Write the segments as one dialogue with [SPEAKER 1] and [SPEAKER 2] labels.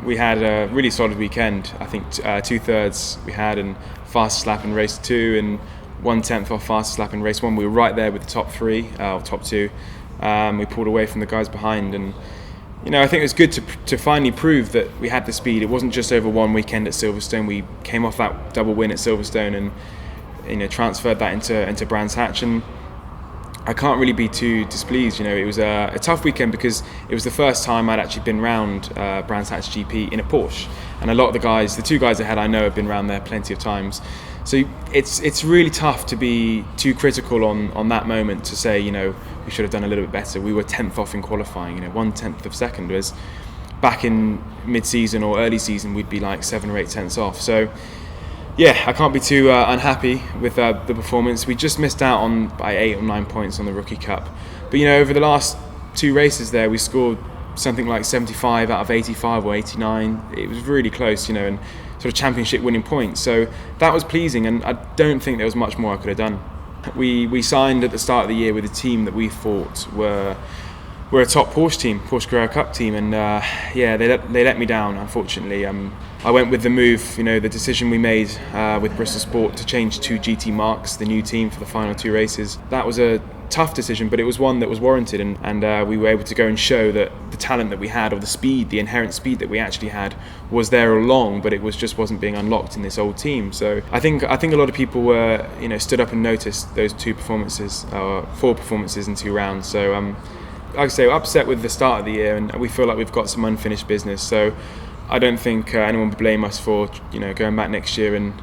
[SPEAKER 1] We had a really solid weekend. I think 2/3 we had, and fastest lap in race 2 and 1/10 off fastest lap in race 1. We were right there with the top 3, or top 2. We pulled away from the guys behind, and I think it was good to finally prove that we had the speed. It wasn't just over one weekend at Silverstone. We came off that double win at Silverstone and transferred that into Brands Hatch, and I can't really be too displeased. It was a tough weekend because it was the first time I'd actually been round Brands Hatch GP in a Porsche, and a lot of the 2 guys ahead, I know have been round there plenty of times. So it's really tough to be too critical on that moment, to say we should have done a little bit better. We were 10th off in qualifying. 1/10 of a second, was back in mid-season or early season we'd be like 7 or 8 tenths off. So yeah, I can't be too unhappy with the performance. We just missed out on by 8 or 9 points on the Rookie Cup. But over the last 2 races there, we scored something like 75 out of 85 or 89. It was really close, and sort of championship winning points. So that was pleasing, and I don't think there was much more I could have done. We signed at the start of the year with a team that we thought were a top Porsche team, Porsche Carrera Cup team, and they let me down, unfortunately. I went with the move, the decision we made with Bristol Sport to change to GT Marks, the new team, for the final 2 races. That was a tough decision, but it was one that was warranted, and we were able to go and show that the talent that we had, or the speed, the inherent speed that we actually had, was there all along, but it wasn't being unlocked in this old team. So I think a lot of people were stood up and noticed those 2 performances, or 4 performances in 2 rounds. So like I say, we're upset with the start of the year, and we feel like we've got some unfinished business. So I don't think anyone would blame us for going back next year and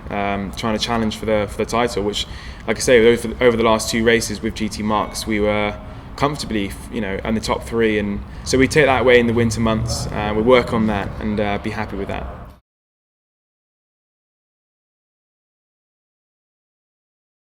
[SPEAKER 1] trying to challenge for the title, which, like I say, over the last 2 races with GT Marks, we were comfortably in the top 3, and so we take that away in the winter months. We work on that and be happy with that.